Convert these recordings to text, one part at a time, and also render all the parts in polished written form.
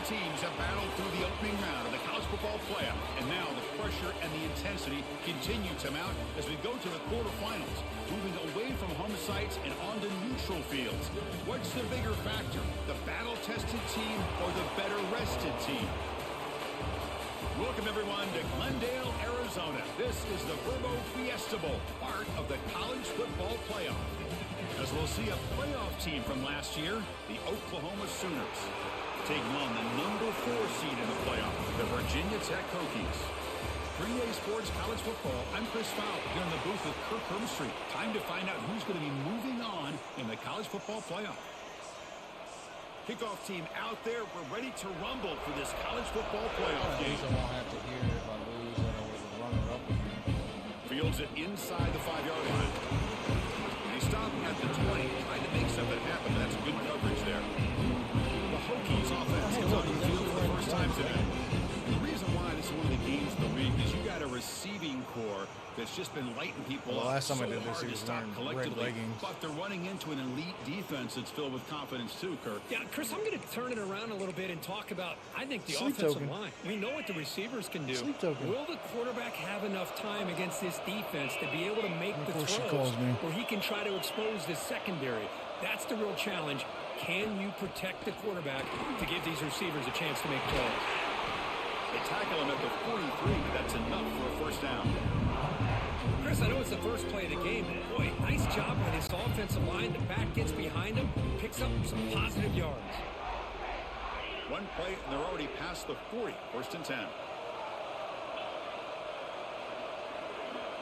teams have battled through the opening round of the college football playoff, and now the pressure and the intensity continue to mount as we go to the quarterfinals, moving away from home sites and onto neutral fields. What's the bigger factor, the battle-tested team or the better-rested team? Welcome, everyone, to Glendale, Arizona. This is the Verbo Fiesta Bowl, part of the college football playoff. As we'll see a playoff team from last year, the Oklahoma Sooners, taking on the number 4 seed in the playoff, the Virginia Tech Hokies. 3A Sports College Football, I'm Chris Fowle, here in the booth with Kirk Hermstreet. Time to find out who's going to be moving on in the college football playoff. Kickoff team out there. We're ready to rumble for this college football playoff game. I won't have to hear if I lose and I was running up with me. Fields it inside the 5-yard line. He's stopping at the 20, trying to make something happen. That's good coverage there. The Hokies offense is on the field for the first time today. The reason why this is one of the games of the week is you got a receiving core that's just been lighting people up. Last time I did this, hard he to was stop wearing red collectively, leggings. but they're running into an elite defense that's filled with confidence too, Kirk. Yeah, Chris, I'm going to turn it around a little bit and talk about, I think, the Sleep offensive token. line. We know what the receivers can do. Sleep token. Will the quarterback have enough time against this defense to be able to make the Of course she throws calls me. where he can try to expose this secondary? That's the real challenge. Can you protect the quarterback to give these receivers a chance to make plays? They tackle him at the 43, but that's enough for a first down. Chris, I know it's the first play of the game. Boy, nice job by this offensive line. The back gets behind him, picks up some positive yards. One play, and they're already past the 40. First and 10.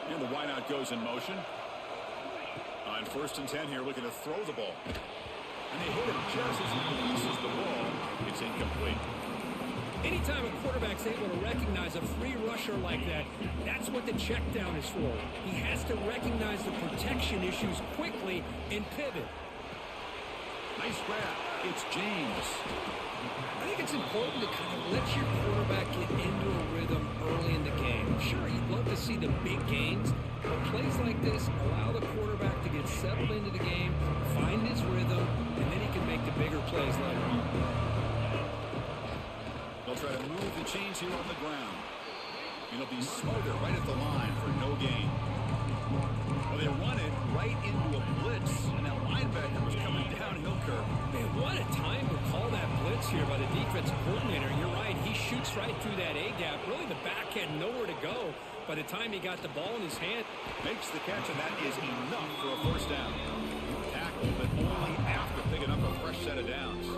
And the wideout goes in motion. On first and 10 here, looking to throw the ball. And they hit him just as he releases the ball. It's incomplete. Anytime a quarterback's able to recognize a free rusher like that, that's what the check down is for. He has to recognize the protection issues quickly and pivot. Nice grab. It's James. I think it's important to kind of let your quarterback get into a rhythm early in the game. Sure, you'd love to see the big gains, but plays like this allow the quarterback to get settled into the game, find his rhythm, and then he can make the bigger plays later on. They'll try to move the chains here on the ground. It'll be Smoother right at the line for no gain. Well, they run it right into a blitz, and that linebacker was coming downhill, Kirk. Man, what a time to call that blitz here by the defensive coordinator. You're right, he shoots right through that A-gap. Really, the back had nowhere to go by the time he got the ball in his hand. Makes the catch, and that is enough for a first down. Tackle, but only after picking up a fresh set of downs.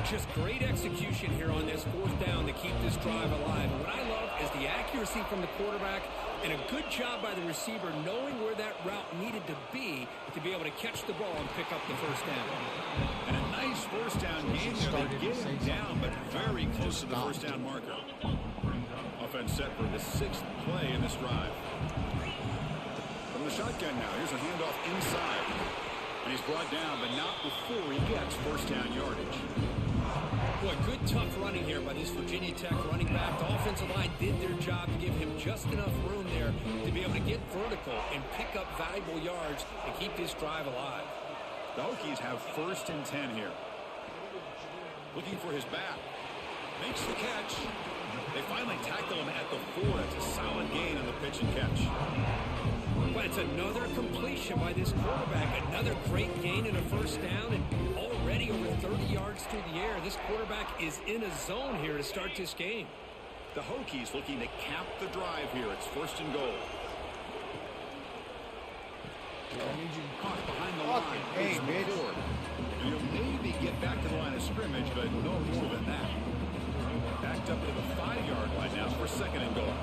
Just great execution here on this 4th down to keep this drive alive. What I love is the accuracy from the quarterback and a good job by the receiver knowing where that route needed to be able to catch the ball and pick up the first down. And a nice first down game here. They get him down, but very close to the first down marker. Offense set for the 6th play in this drive. From the shotgun now, here's a handoff inside. And he's brought down, but not before he gets first down yardage. Boy, good tough running here by this Virginia Tech running back. The offensive line did their job to give him just enough room there to be able to get vertical and pick up valuable yards to keep this drive alive. The Hokies have first and 10 here. Looking for his back. Makes the catch. They finally tackle him at the 4. That's a solid gain on the pitch and catch. But it's another completion by this quarterback. Another great gain in a first down, and already over 30 yards through the air. This quarterback is in a zone here to start this game. The Hokies looking to cap the drive here. It's first and goal. Caught behind the line. Hey, bitch. He'll maybe get back to the line of scrimmage, but no more than that. Backed up to the 5-yard line now for second and goal.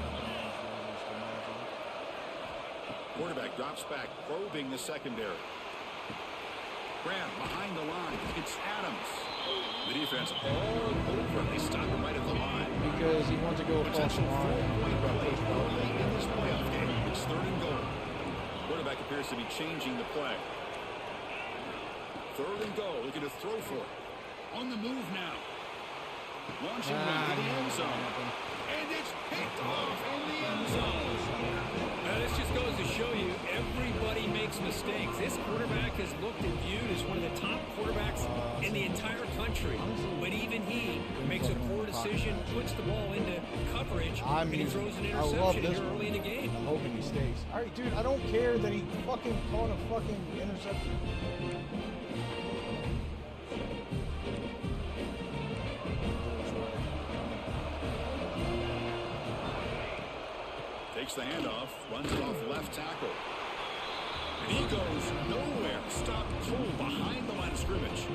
Quarterback drops back, probing the secondary. Grab behind the line. It's Adams. The defense all over. They stop him right at the line. Because he wants to go across the line. Early in this playoff game. It's third and goal. Quarterback appears to be changing the play. Third and goal. Looking to throw for it. On the move now. Launching into the end zone. And it's picked off in the end zone. Now, this just goes to show you everybody makes mistakes. This quarterback is looked and viewed as one of the top quarterbacks in the entire country. But even he makes a poor decision, puts the ball into coverage, and he throws an interception here early in the game. I'm hoping he stays. All right, dude, I don't care that he fucking caught a fucking interception. Takes the handoff, runs it off left tackle. And he goes nowhere. Stopped cold behind the line of scrimmage.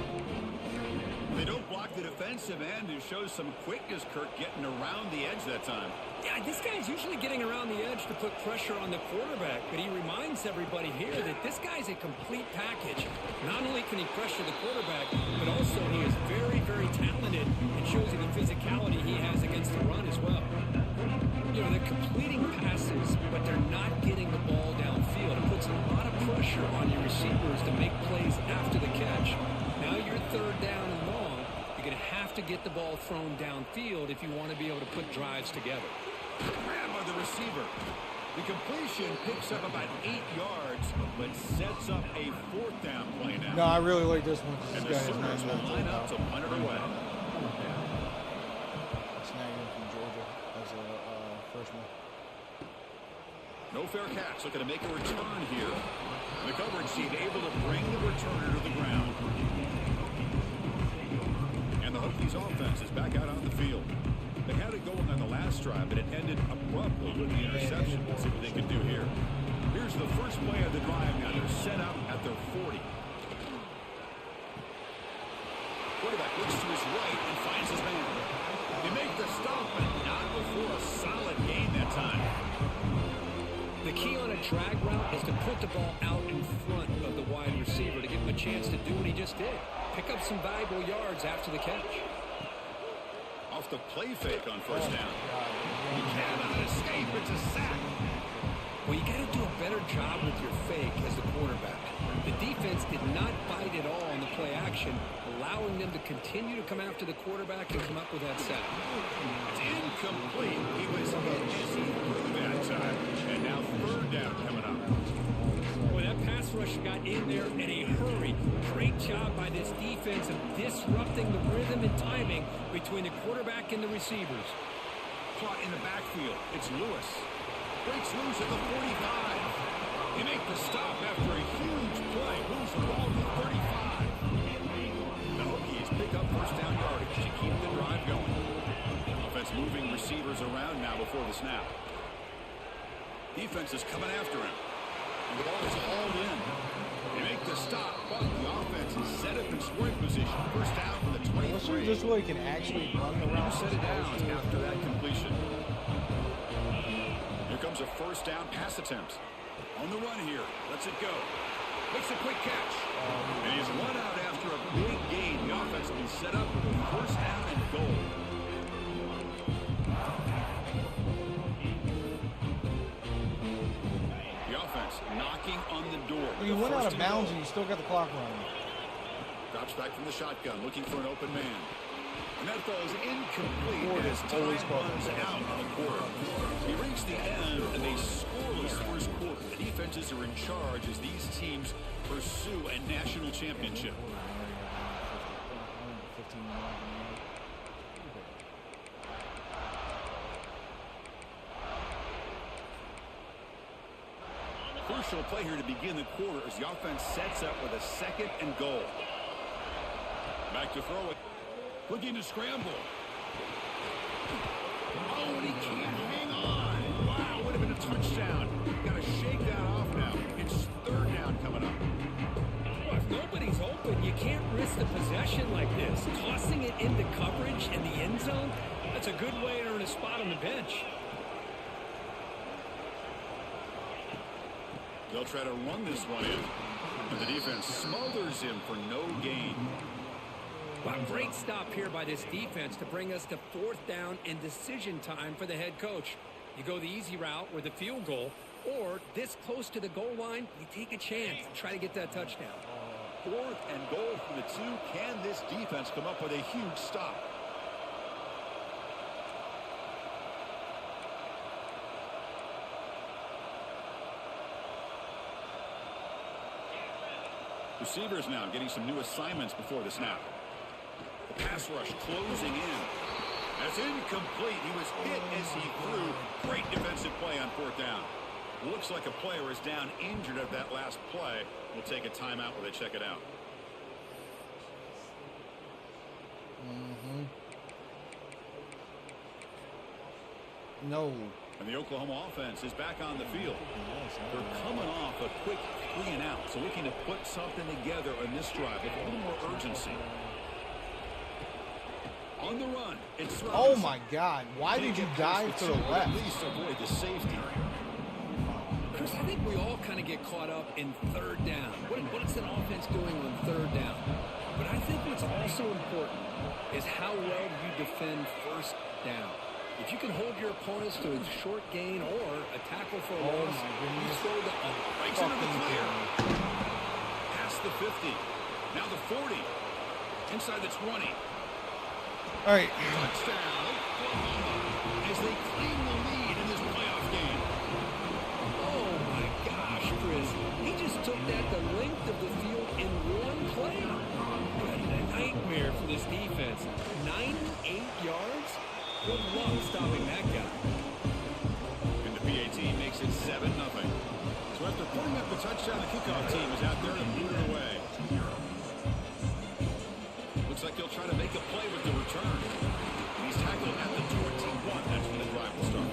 They don't block the defensive end, who shows some quickness, Kirk, getting around the edge that time. Yeah, this guy's usually getting around the edge to put pressure on the quarterback, but he reminds everybody here that this guy's a complete package. Not only can he pressure the quarterback, but also he is very, very talented and shows you the physicality he has against the run as well. You know, they're completing passes, but they're not getting the ball downfield. It puts a lot of pressure on your receivers to make plays after the catch. Now you're third down and long. You're going to have to get the ball thrown downfield if you want to be able to put drives together. Grabbed by the receiver. The completion picks up about 8 yards, but sets up a 4th down play now. No, I really like this one. And This the guy has Sooners will line up to punt it away. Snagging from Georgia as a freshman. No fair catch. Looking to make a return here. The coverage team able to bring the returner to the ground. And the Hokies offense is back out on the field. They had it going on the last drive, but it ended abruptly with the interception. Let's see what they can do here. Here's the first play of the drive now. They're set up at their 40. Quarterback looks to his right and finds his man. They make the stop, but not before a solid gain that time. The key on a drag route is to put the ball out in front of the wide receiver to give him a chance to do what he just did. Pick up some valuable yards after the catch. Off the play fake on first down. He cannot escape. It's a sack. Well, you got to do a better job with your fake as the quarterback. The defense did not bite at all on the play action, allowing them to continue to come after the quarterback and come up with that sack. It's incomplete. He was easy through that time. And now third down coming up. Boy, that pass rush got in there in a hurry. Great job by this defense of disrupting the rhythm and timing between the quarterback and the receivers. Caught in the backfield. It's Lewis. Breaks loose at the 45. They make the stop after a huge play. Moves the ball to the 35. The Hokies pick up first down yardage to keep the drive going. Offense moving receivers around now before the snap. Defense is coming after him. And the ball is hauled in. They make the stop, but the offense is set up in scoring position. First down from the 23. Let's see this way he can actually run the route. Set it down after that completion. Here comes a first down pass attempt. On the run here. Lets it go. Makes a quick catch. And he's run out after a big gain. The offense will be set up with first down and goal. The offense knocking on the door. You went out of bounds and you still got the clock running. Drops back from the shotgun, looking for an open man. And that throw is incomplete as time always runs out on the quarter. We reach the end and a scoreless first quarter. The defenses are in charge as these teams pursue a national championship. Crucial play here to begin the quarter as the offense sets up with a second and goal. Back to throw it. Looking to scramble. Oh, and he can't hang on. Wow, would have been a touchdown. Got to shake that off now. It's third down coming up. Well, if nobody's open, you can't risk the possession like this. Tossing it into coverage in the end zone, that's a good way to earn a spot on the bench. They'll try to run this one in. And the defense smothers him for no gain. Wow, great stop here by this defense to bring us to fourth down and decision time for the head coach. You go the easy route with a field goal, or this close to the goal line, you take a chance and try to get that touchdown. Fourth and goal for the two. Can this defense come up with a huge stop? Receivers now getting some new assignments before the snap. The pass rush closing in. That's incomplete. He was hit as he threw. Great defensive play on 4th down. Looks like a player is down injured at that last play. We'll take a timeout while they check it out. No. And the Oklahoma offense is back on the field. They're coming off a quick 3 and out, so looking to put something together on this drive with a little more urgency. On the run, it's oh my God! Why did you dive to the left? At least avoid the safety. Chris, I think we all kind of get caught up in 3rd down. What is an offense doing on 3rd down? But I think what's also important is how well you defend 1st down. If you can hold your opponents to a short gain or a tackle for a loss, you throw the breaks into the clear. Past the 50. Now the 40. Inside the 20. All right. Touchdown, Oklahoma, as they claim the lead in this playoff game. Oh my gosh, Chris. He just took that the length of the field in one play. What a nightmare for this defense. 98 yards? Good luck stopping that guy. And the PAT makes it 7-0. So after putting up the touchdown, the kickoff team is out there to boot it away. Looks like he'll try to make a play with the return. He's tackled at the 21. That's when the drive will start.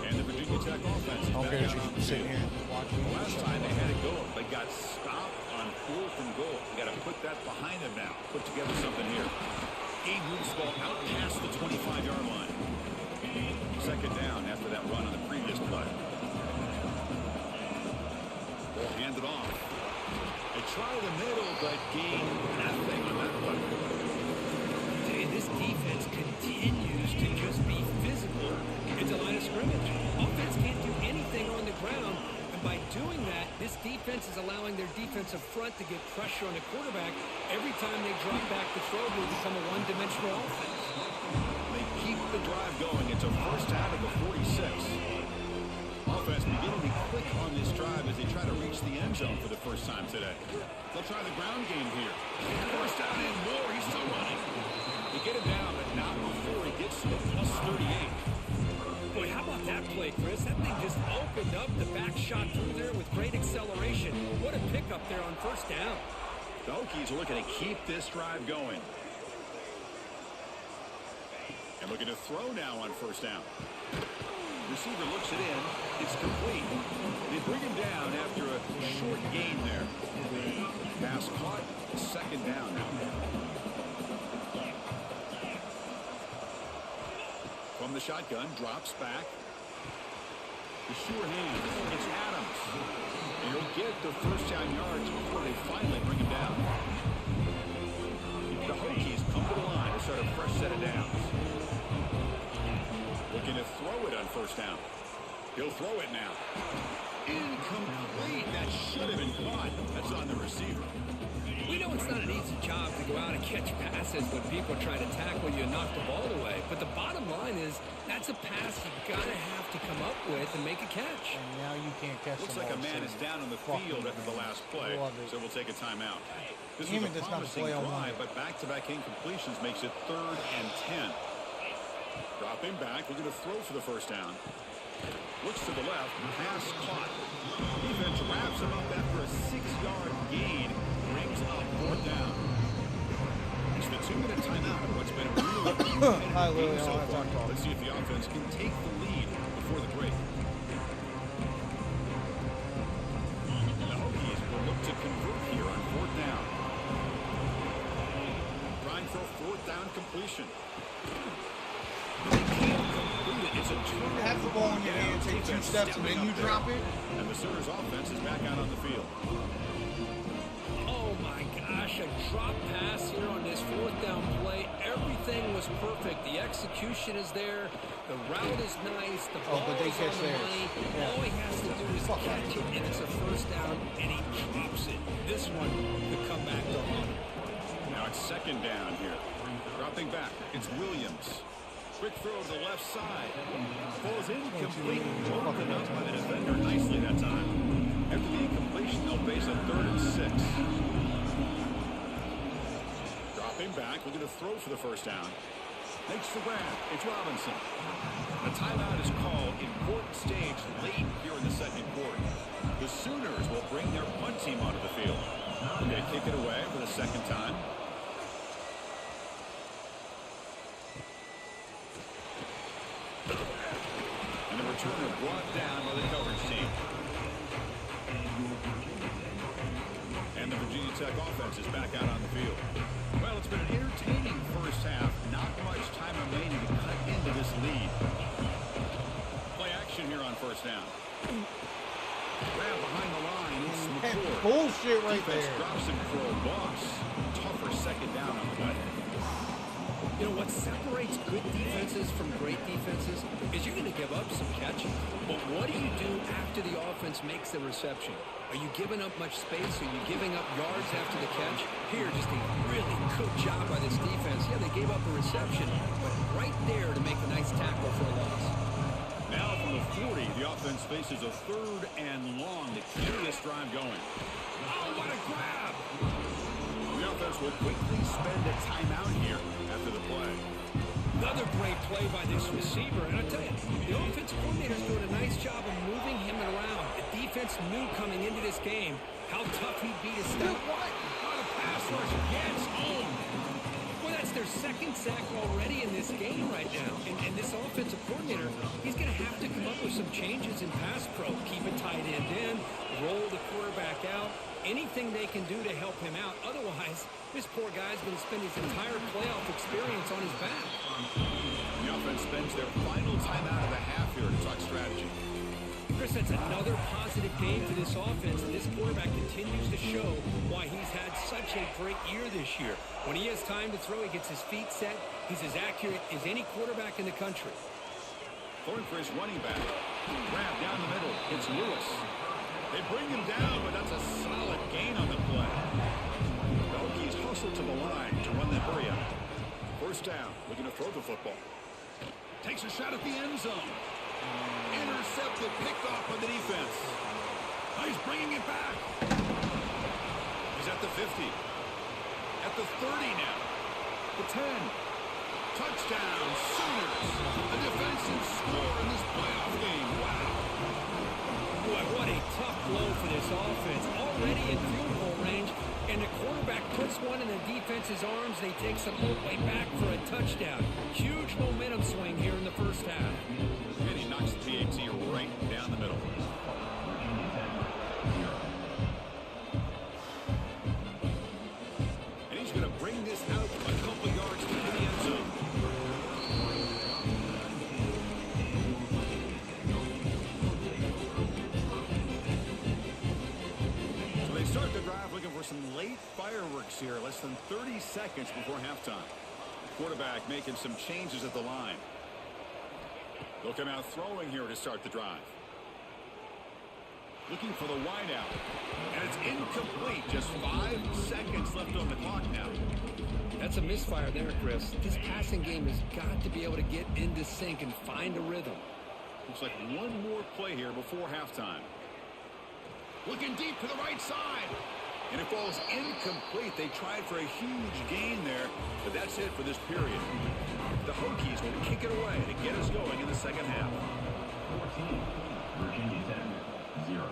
And the Virginia Tech offense is back out on the field. The last time they had it go, they got stopped on 4th and goal. They got to put that behind them now. Put together something here. Gabe moves the ball out past the 25-yard line. 2nd down after that run on the previous play. Ball handed off. They try the middle, but gain nothing on that play. Hey, this defense continues to just be physical at the line of scrimmage. Offense can't do anything on the ground. And by doing that, this defense is allowing their defensive front to get pressure on the quarterback. Every time they drop back to throw, they become a one-dimensional offense. They keep the drive going. It's a 1st out of the 46. Offense beginning to click on this drive as they try to reach the end zone for the first time today. They'll try the ground game here. 1st down and more. He's still running. They get him down, but not before he gets to the plus 38. Boy, how about that play, Chris? That thing just opened up the back shot through there with great acceleration. What a pickup there on 1st down. The Hokies are looking to keep this drive going. And looking to throw now on 1st down. Receiver looks it in. It's complete. They bring him down after a short gain there. Pass caught. 2nd down now. From the shotgun, drops back. The sure hand. It's Adams. And he'll get the 1st down yards before they finally bring him down. The Hokies come to the line to start a fresh set of downs. Looking to throw it on 1st down. He'll throw it now. Incomplete. That should have been caught. That's on the receiver. We know it's not an easy job to go out and catch passes when people try to tackle you and knock the ball away. But the bottom line is that's a pass you gotta have to come up with and make a catch. And now you can't catch. Looks like a man is down on the field after the last play, so we'll take a timeout. This was a promising drive, but back-to-back incompletions makes it 3rd and 10. Dropping back, we're going to throw for the 1st down. Looks to the left, pass caught. Defense wraps him up after a 6-yard gain. Brings up 4th down. It's the 2-minute timeout of what's been a really game so far. Let's see if the offense can take the lead before the break. The Hokies will look to convert here on 4th down. Trying for a 4th down completion. It's a have the ball in your hand, take 2 steps, and then you drop it. And the Sooners offense is back out on the field. Oh my gosh, a drop pass here on this 4th down play. Everything was perfect. The execution is there. The route is nice. The ball but they is catch on the money. theirs. All he has to do is catch it, and it's a 1st down, and he drops it. This one could come back to haunt him. Now it's 2nd down here. Dropping back, it's Williams. Quick throw to the left side. Falls incomplete. Broken up by the defender nicely that time. After the situation, they'll face a 3rd and 6. Dropping back, looking to throw for the first down. Makes the grab. It's Robinson. The timeout is called. Important stage late here in the second quarter. The Sooners will bring their punt team onto the field. They kick it away for the second time. And the returner brought down by the coverage team. And the Virginia Tech offense is back out on the field. Well, it's been an entertaining first half. Not much time remaining to cut into this lead. Play action here on first down. Grab behind the line. It's McCord. Bullshit right Defense there. drops him for a loss. Tougher second down on the way. You know, what separates good defenses from great defenses is you're going to give up some catches. But what do you do after the offense makes the reception? Are you giving up much space? Are you giving up yards after the catch? Here, just a really good job by this defense. Yeah, they gave up a reception, but right there to make a nice tackle for a loss. Now from the 40, the offense faces a 3rd and long to keep this drive going. Oh, what a grab! The offense will quickly spend a timeout here after the play. Another great play by this receiver. And I tell you, the offensive coordinator's doing a nice job of moving him around. The defense knew coming into this game how tough he'd be to stop. On a pass rush gets home. Well, that's their second sack already in this game right now. And this offensive coordinator, he's going to have to come up with some changes in pass pro. Keep a tight end in, roll the quarterback out. Anything they can do to help him out. Otherwise, this poor guy's going to spend his entire playoff experience on his back. The offense spends their final timeout of the half here to talk strategy. Chris, that's another positive game for this offense, and this quarterback continues to show why he's had such a great year this year. When he has time to throw, he gets his feet set. He's as accurate as any quarterback in the country. Going for his running back. Grab down the middle. It's Lewis. They bring him down, but that's a solid gain on the play. The Hokies hustle to the line to run the hurry up. First down, looking to throw the football. Takes a shot at the end zone. Intercepted, picked off by the defense. Oh, he's bringing it back. He's at the 50. At the 30 now. The 10. Touchdown, Sooners. A defensive score in this playoff game. Wow. Boy, what a tough blow for this offense. Already in field goal range, and the quarterback puts one in the defense's arms. They take some whole way back for a touchdown. Huge momentum swing here in the first half. And he knocks the PAT right down the middle. And he's going to bring this out a couple yards to the end zone. So they start the drive looking for some late fireworks here. Less than 30 seconds before halftime. Quarterback making some changes at the line. They'll come out throwing here to start the drive. Looking for the wideout. And it's incomplete. Just 5 seconds left on the clock now. That's a misfire there, Chris. This passing game has got to be able to get into sync and find a rhythm. Looks like one more play here before halftime. Looking deep to the right side. And it falls incomplete. They tried for a huge gain there, but that's it for this period. The Hokies will kick it away to get us going in the second half. 14, Virginia Tech, 0.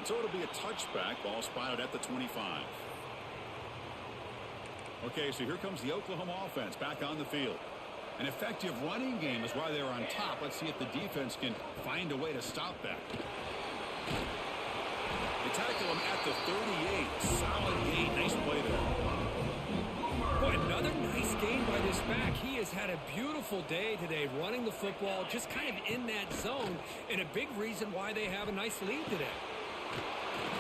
So it'll be a touchback. Ball spotted at the 25. Okay, so here comes the Oklahoma offense back on the field. An effective running game is why they're on top. Let's see if the defense can find a way to stop that. They tackle him at the 38. Solid gain. Nice play there. Boy, another nice game by this back. He has had a beautiful day today running the football, just kind of in that zone, and a big reason why they have a nice lead today.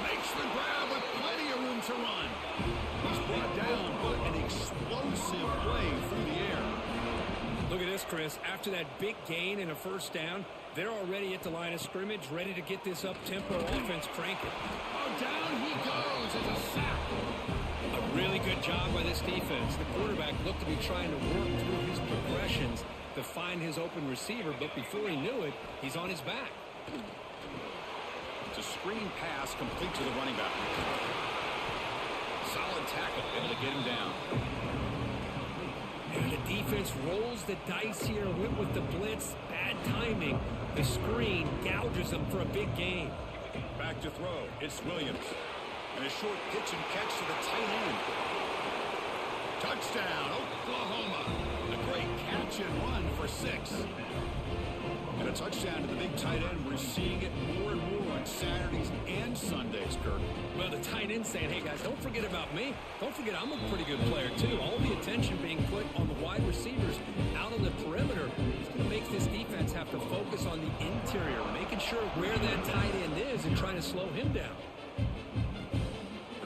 Makes the grab with plenty of room to run. He's brought down, but an explosive play through the air. Look at this, Chris. After that big gain and a first down, they're already at the line of scrimmage, ready to get this up-tempo offense cranking. Oh, down he goes. It's a sack. A really good job by this defense. The quarterback looked to be trying to work through his progressions to find his open receiver, but before he knew it, he's on his back. It's a screen pass complete to the running back. Solid tackle, able to get him down. And the defense rolls the dice here, went with the blitz. Bad timing. The screen gouges them for a big gain. Back to throw. It's Williams. And a short pitch and catch to the tight end. Touchdown, Oklahoma. A great catch and run for 6. And a touchdown to the big tight end. We're seeing it more and more on Saturdays and Sundays, Kirk. Well, the tight end saying, hey, guys, don't forget about me. Don't forget I'm a pretty good player, too. All the attention being put on the wide receivers out on the perimeter. It's going to make this defense have to focus on the interior, making sure where that tight end is and trying to slow him down.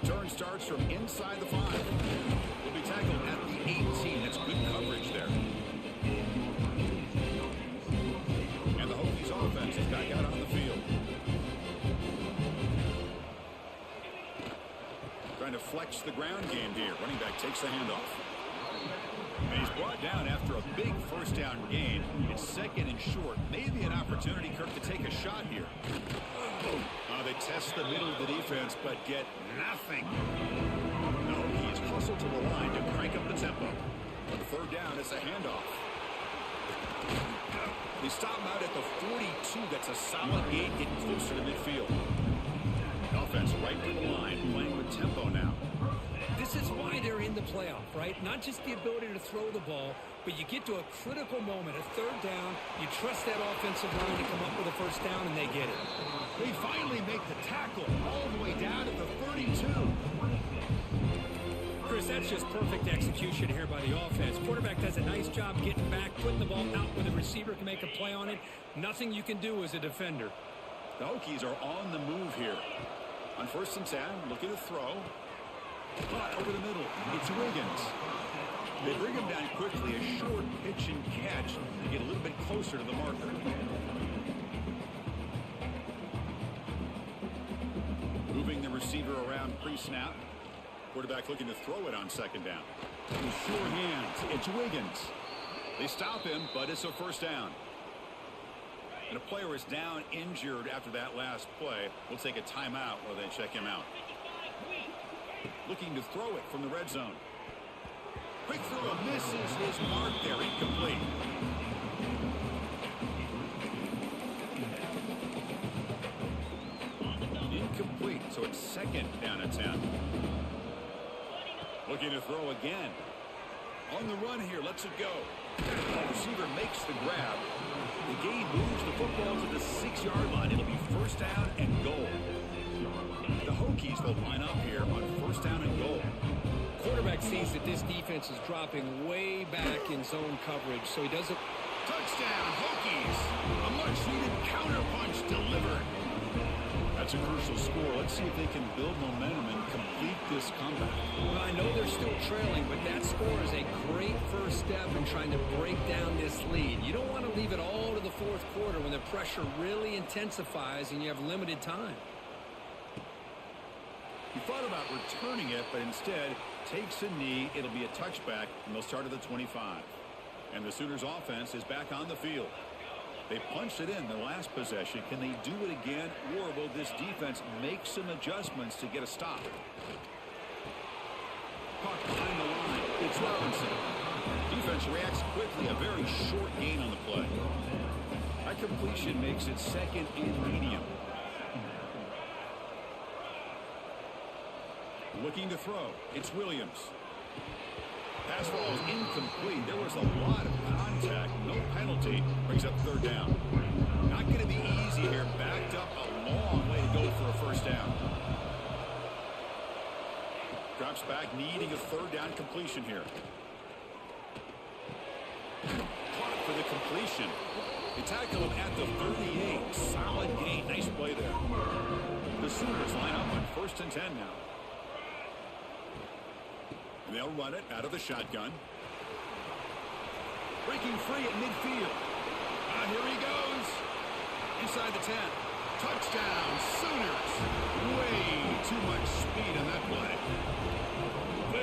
Return starts from inside the 5. Will be tackled at the 18. That's good coverage there. And the Hokies offense is back out on the field. Trying to flex the ground game here. Running back takes the handoff. And he's brought down after a big first down gain. It's second and short. Maybe an opportunity, Kirk, to take a shot here. They test the middle of the defense, but get nothing. No, he's hustled to the line to crank up the tempo. On the third down, it's a handoff. They stop him out at the 42. That's a solid gain, getting closer to midfield. Offense right to the line, playing with tempo now. This is why they're in the playoff, right? Not just the ability to throw the ball, but you get to a critical moment, a third down, you trust that offensive line to come up with a first down, and they get it. They finally make the tackle all the way down to the 32. Chris, that's just perfect execution here by the offense. Quarterback does a nice job getting back, putting the ball out where the receiver can make a play on it. Nothing you can do as a defender. The Hokies are on the move here. On 1st and 10, looking to throw. Caught over the middle. It's Wiggins. They bring him down quickly. A short pitch and catch to get a little bit closer to the marker. Moving the receiver around pre-snap. Quarterback looking to throw it on 2nd down. With sure hands, it's Wiggins. They stop him, but it's a first down. And a player is down injured after that last play. We'll take a timeout while they check him out. Looking to throw it from the red zone. Quick throw, misses his mark there, incomplete. Incomplete, so it's 2nd down at 10. Looking to throw again. On the run here, lets it go. The receiver makes the grab. The gain moves the football to the 6-yard line. It'll be first down and goal. The Hokies will line up here on first down and goal. Quarterback sees that this defense is dropping way back in zone coverage, so he doesn't. Touchdown, Hokies! A much-needed counterpunch delivered. That's a crucial score. Let's see if they can build momentum and complete this comeback. Well, I know they're still trailing, but that score is a great first step in trying to break down this lead. You don't want to leave it all to the 4th quarter when the pressure really intensifies and you have limited time. He thought about returning it, but instead takes a knee. It'll be a touchback, and they'll start at the 25. And the Sooners offense is back on the field. They punched it in the last possession. Can they do it again, or will this defense make some adjustments to get a stop? Caught behind the line. It's Robinson. Defense reacts quickly. A very short gain on the play. That completion makes it 2nd and medium. Looking to throw. It's Williams. Pass falls incomplete. There was a lot of contact. No penalty. Brings up 3rd down. Not going to be easy here. Backed up a long way to go for a first down. Drops back, needing a 3rd down completion here. Caught for the completion. They tackle him at the 38. Solid gain. Nice play there. The Sooners line up on 1st and 10 now. They'll run it out of the shotgun. Breaking free at midfield. Here he goes. Inside the 10. Touchdown, Sooners. Way too much speed on that play.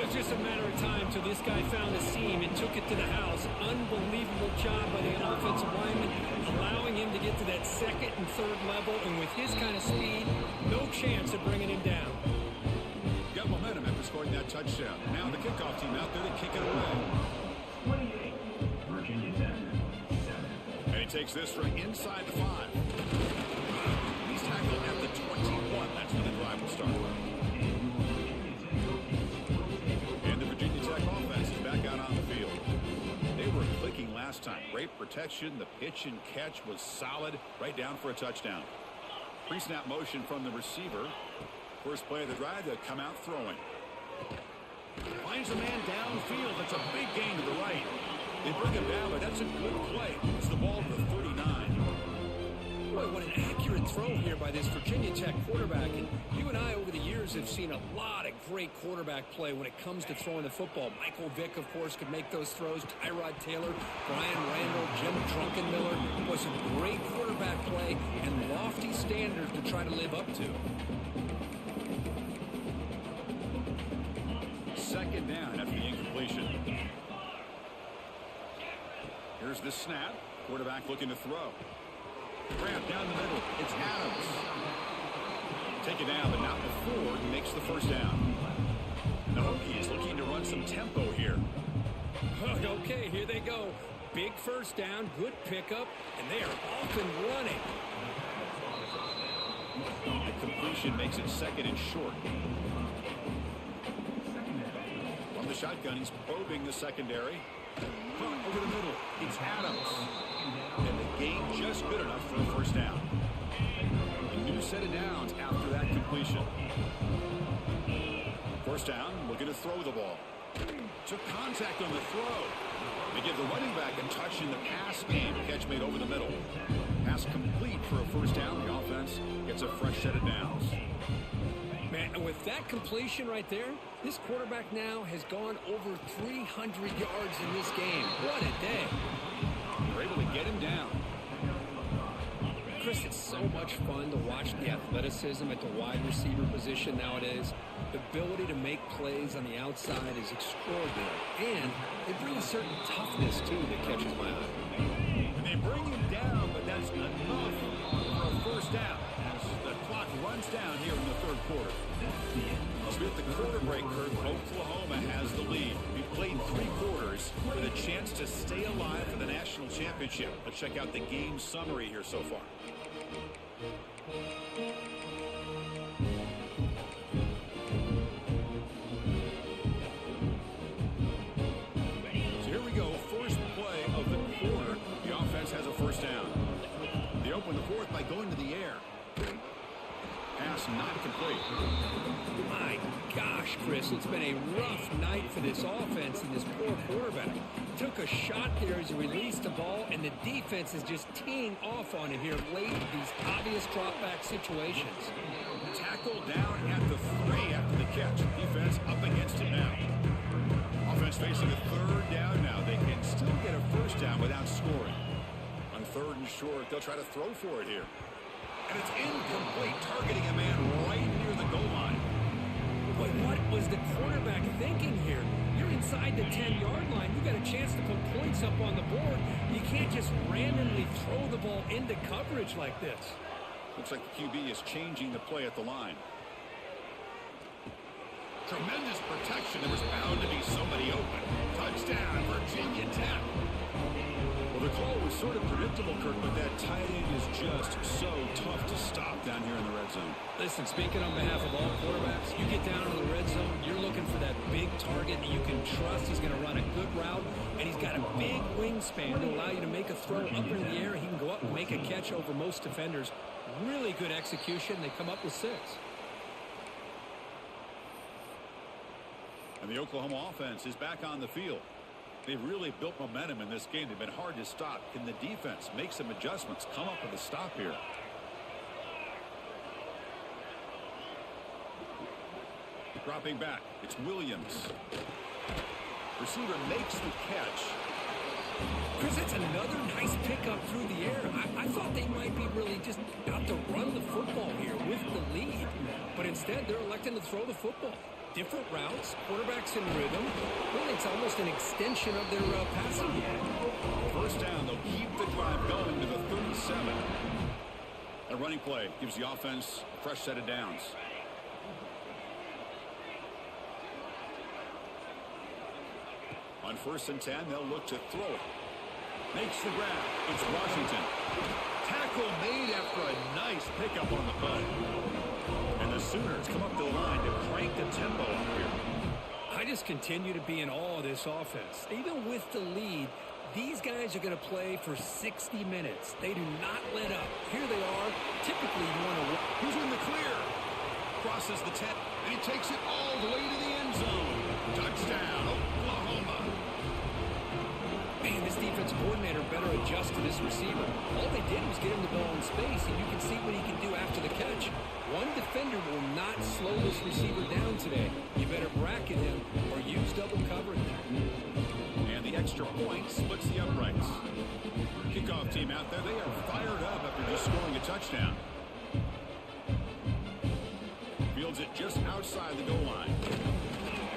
This just a matter of time till this guy found a seam and took it to the house. Unbelievable job by the offensive lineman, allowing him to get to that second and third level. And with his kind of speed, no chance of bringing him down. Got momentum after scoring that touchdown. Now the kickoff team out there to kick it away. 28. Virginia Tech. 7. And he takes this from inside the 5. He's tackled at the 21. That's when the drive will start. And the Virginia Tech offense is back out on the field. They were clicking last time. Great protection. The pitch and catch was solid. Right down for a touchdown. Pre-snap motion from the receiver. First play of the drive, they'll come out throwing. Finds a man downfield. That's a big gain to the right. They bring him down, but that's a good play. It's the ball to the 39. Boy, what an accurate throw here by this Virginia Tech quarterback. And you and I, over the years, have seen a lot of great quarterback play when it comes to throwing the football. Michael Vick, of course, could make those throws. Tyrod Taylor, Brian Randall, Jim Druckenmiller. Was some great quarterback play and lofty standards to try to live up to. Second down after the incompletion. Here's the snap. Quarterback looking to throw. Grab down the middle. It's Adams. Take it down, but not before he makes the first down. The Hokies looking to run some tempo here. Okay, here they go. Big first down, good pickup, and they are off and running. The completion makes it second and short. From the shotgun, he's probing the secondary. Over the middle, it's Adams. And the gain just good enough for a first down. A new set of downs after that completion. First down, looking to throw the ball. Took contact on the throw. They give the running back a touch in the pass game. Catch made over the middle. Pass complete for a first down. The offense gets a fresh set of downs. Man, and with that completion right there, this quarterback now has gone over 300 yards in this game. What a day. They're able to get him down. Chris, it's so much fun to watch the athleticism at the wide receiver position nowadays. The ability to make plays on the outside is extraordinary. And they bring a certain toughness, too, that catches my eye. And they bring him down, but that's enough for a first down as the clock runs down here in the third quarter. With the quarter break, Kurt, Oklahoma has the lead. We've played 3 quarters with a chance to stay alive for the national championship. Let's check out the game summary here so far. So here we go. First play of the quarter. The offense has a first down. They open the fourth by going to the air. Pass not complete. My gosh, Chris, it's been a rough night for this offense and this poor quarterback. Took a shot there as he released the ball, and the defense is just teeing off on him here late in these obvious drop-back situations. Tackle down at the 3 after the catch. Defense up against him now. Offense facing a third down now. They can still get a first down without scoring. On third and short, they'll try to throw for it here. And it's incomplete, targeting a man right near the goal line. But what was the quarterback thinking here? You're inside the 10-yard line. You got a chance to put points up on the board. You can't just randomly throw the ball into coverage like this. Looks like the QB is changing the play at the line. Tremendous protection. There was bound to be somebody open. Touchdown, Virginia Tech. Well, the call was sort of predictable, Kirk, but that tight end is just so tough to stop down here in the red zone. Listen, speaking on behalf of all quarterbacks, you get down to the red zone, you're looking for that big target that you can trust. He's going to run a good route, and he's got a big wingspan to allow you to make a throw up in the air. He can go up and make a catch over most defenders. Really good execution. They come up with 6. And the Oklahoma offense is back on the field. They've really built momentum in this game. They've been hard to stop. Can the defense make some adjustments, come up with a stop here? Dropping back, it's Williams. Receiver makes the catch. Chris, it's another nice pickup through the air. I thought they might be really just out to run the football here with the lead. But instead, they're electing to throw the football. different routes, quarterbacks in rhythm. Really, it's almost an extension of their passing game. First down, they'll keep the drive going to the 37. A running play gives the offense a fresh set of downs. On 1st and 10, they'll look to throw it. Makes the grab. It's Washington. Tackle made after a nice pickup on the play. And the Sooners come up the line to crank the tempo up here. I just continue to be in awe of this offense. Even with the lead, these guys are going to play for 60 minutes. They do not let up. Here they are. Typically, you want to... Who's in the clear? Crosses the 10, and he takes it all the way to the end zone. Touchdown, Oklahoma. Man, this defense coordinator better adjust to this receiver. All they did was get him the ball in space, and you can see what he can do after the catch. One defender will not slow this receiver down today. You better bracket him or use double coverage. And the extra point splits the uprights. Kickoff team out there, they are fired up after just scoring a touchdown. Fields it just outside the goal line.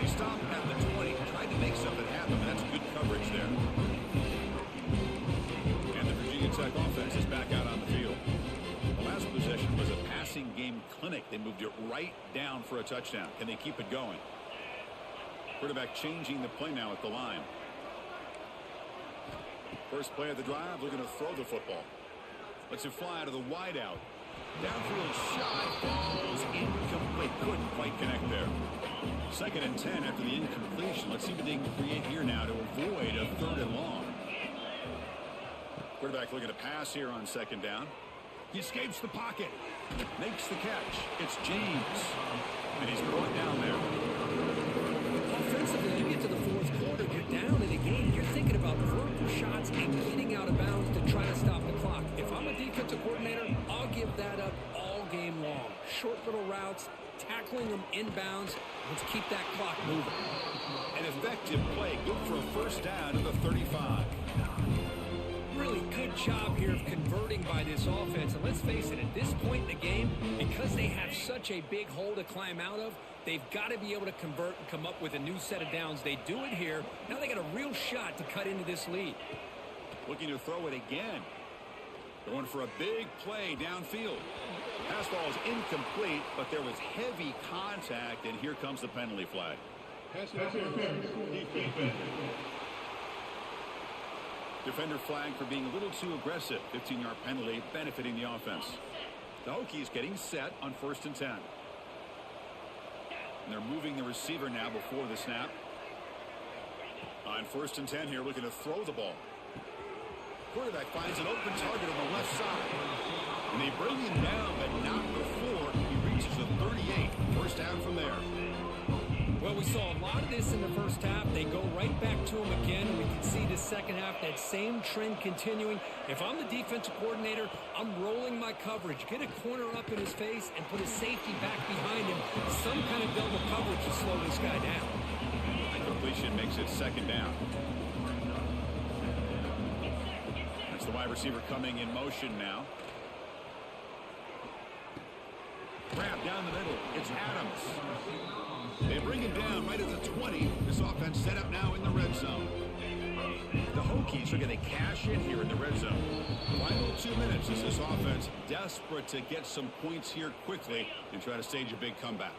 He stopped at the 20, tried to make something happen, but that's good coverage there. And the Virginia Tech offense is back out on the field. The last possession was a passing game clinic. They moved it right down for a touchdown. Can they keep it going? Quarterback changing the play now at the line. First play of the drive, looking to throw the football. Lets it fly to the wideout. Downfield shot, falls incomplete. Couldn't quite connect there. 2nd and 10 after the incompletion. Let's see what they can create here now to avoid a 3rd and long. Quarterback looking to pass here on 2nd down. He escapes the pocket. Makes the catch. It's James. And he's brought down there. Offensively, you get to the 4th quarter, you're down in the game. You're thinking about vertical shots and getting out of bounds to try to stop the clock. If I'm a defensive coordinator, I'll give that up all game long. Short little routes, tackling them inbounds. Let's keep that clock moving. An effective play. Good for a 1st down to the 35. Really good job here of converting by this offense. And let's face it, at this point in the game, because they have such a big hole to climb out of, they've got to be able to convert and come up with a new set of downs. They do it here. Now they got a real shot to cut into this lead. Looking to throw it again. Going for a big play downfield. Pass ball is incomplete, but there was heavy contact, and here comes the penalty flag. Defender flag for being a little too aggressive. 15-yard penalty benefiting the offense. The Hokies getting set on 1st and 10. And they're moving the receiver now before the snap. On 1st and 10 here, looking to throw the ball. Quarterback finds an open target on the left side. And they bring him down, but not before he reaches the 38. 1st down from there. Well, we saw a lot of this in the 1st half. They go right back to him again, and we can see the 2nd half, that same trend continuing. If I'm the defensive coordinator, I'm rolling my coverage. Get a corner up in his face and put a safety back behind him. Some kind of double coverage to slow this guy down. Completion makes it 2nd down. That's the wide receiver coming in motion now. Grab down the middle. It's Adams. They bring him down right at the 20. This offense set up now in the red zone. The Hokies are going to cash in here in the red zone. Final 2 minutes as this offense desperate to get some points here quickly and try to stage a big comeback.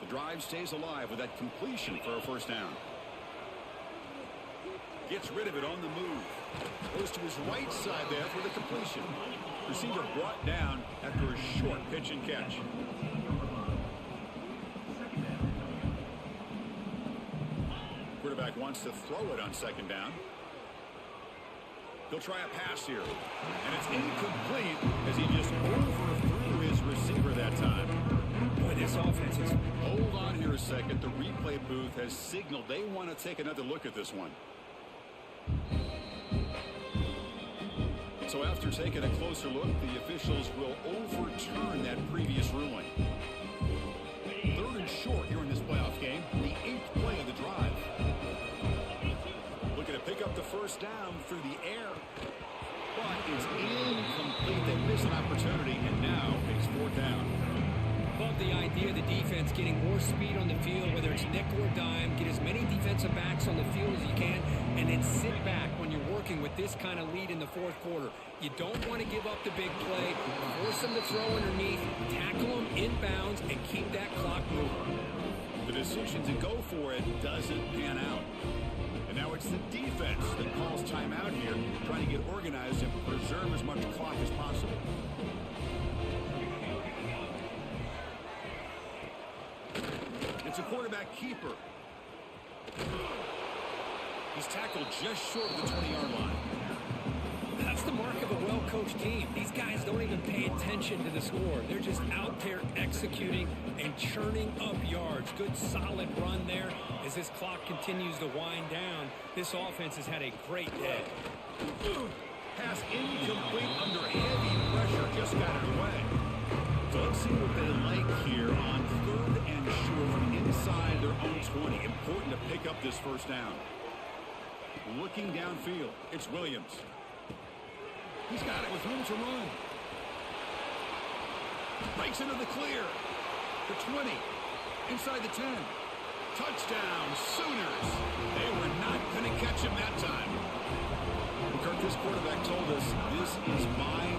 The drive stays alive with that completion for a 1st down. Gets rid of it on the move. Goes to his right side there for the completion. Receiver brought down after a short pitch and catch. Quarterback wants to throw it on 2nd down. He'll try a pass here. And it's incomplete as he just overthrew his receiver that time. Boy, this offense is... Hold on here a second. The replay booth has signaled they want to take another look at this one. So after taking a closer look, the officials will overturn that previous ruling. 3rd and short here in this playoff game. The 8th play of the drive. Looking to pick up the 1st down through the air. But it's incomplete. They miss an opportunity, and now it's 4th down. Love the idea of the defense means getting more speed on the field, whether it's nickel or dime, get as many defensive backs on the field as you can, and then sit back when you're working with this kind of lead in the fourth quarter. You don't want to give up the big play, force them to throw underneath, tackle them inbounds, and keep that clock moving. The decision to go for it doesn't pan out. And now it's the defense that calls timeout here, trying to get organized and preserve as much clock as possible. It's a quarterback keeper. He's tackled just short of the 20-yard line. That's the mark of a well-coached team. These guys don't even pay attention to the score. They're just out there executing and churning up yards. Good, solid run there. As this clock continues to wind down, this offense has had a great day. Pass incomplete under heavy pressure. Just got it away. So let's see what they like here on 3rd and short from inside their own 20. Important to pick up this first down. Looking downfield, it's Williams. He's got it with room to run. Breaks into the clear. The 20. Inside the 10. Touchdown, Sooners. They were not going to catch him that time. Kirk, this quarterback told us this is my